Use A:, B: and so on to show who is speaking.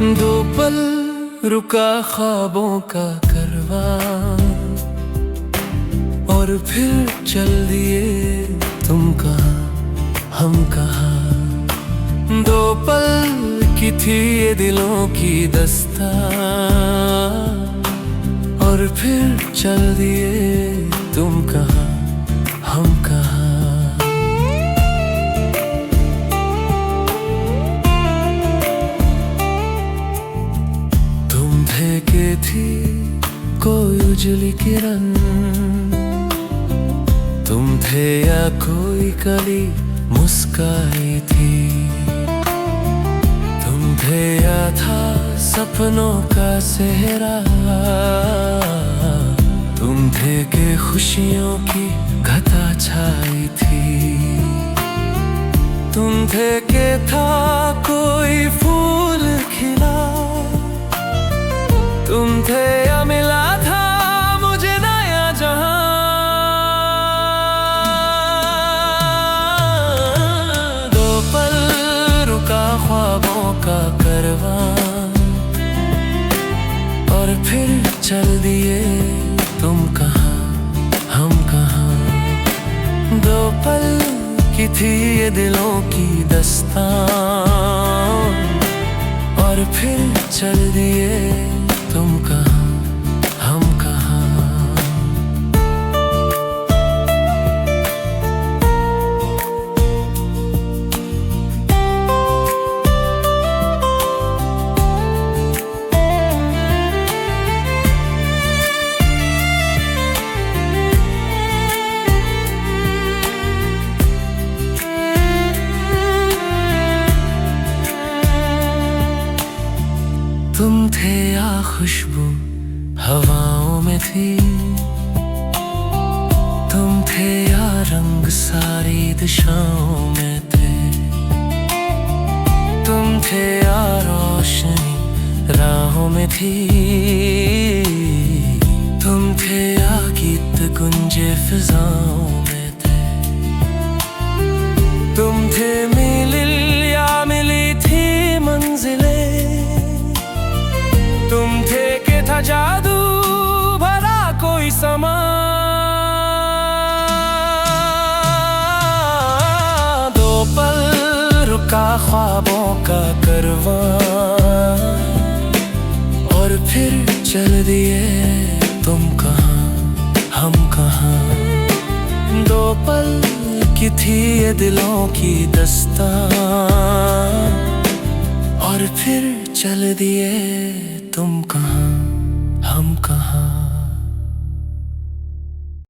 A: दो पल रुका ख्वाबों का कारवां, और फिर चल दिए तुम कहाँ हम कहाँ। दो पल की थी ये दिलों की दास्तां, और फिर चल दिए तुम कहाँ हम कहाँ। के थी कोई उजली किरण, तुम थे या कोई कली मुस्काई थी। तुम थे या था सपनों का सेहरा, तुम थे के खुशियों की घटा छाई थी। तुम थे के था कोई फूल खिला, तुम थे या मिला था मुझे नया जहां। दो पल रुका ख्वाबों का कारवां, और फिर चल दिए तुम कहाँ हम कहाँ। दो पल की थी ये दिलों की दास्तां, और फिर चल दिए तुम कहाँ हम कहाँ। तुम थे या खुशबू हवाओं में थी, तुम थे या रंग सारी दिशाओं में थे। तुम थे या रोशनी राहों में थी, तुम थे या गीत गुंजे फिजाओं में थे। तुम थे मिलिल या मिली थी मंजिलें, तुम थे के था जादू भरा कोई समा। दो पल रुका ख्वाबों का कारवां, और फिर चल दिए तुम कहाँ हम कहाँ। दो पल की थी ये दिलों की दास्तां, और फिर चल दिए तुम कहाँ हम कहाँ।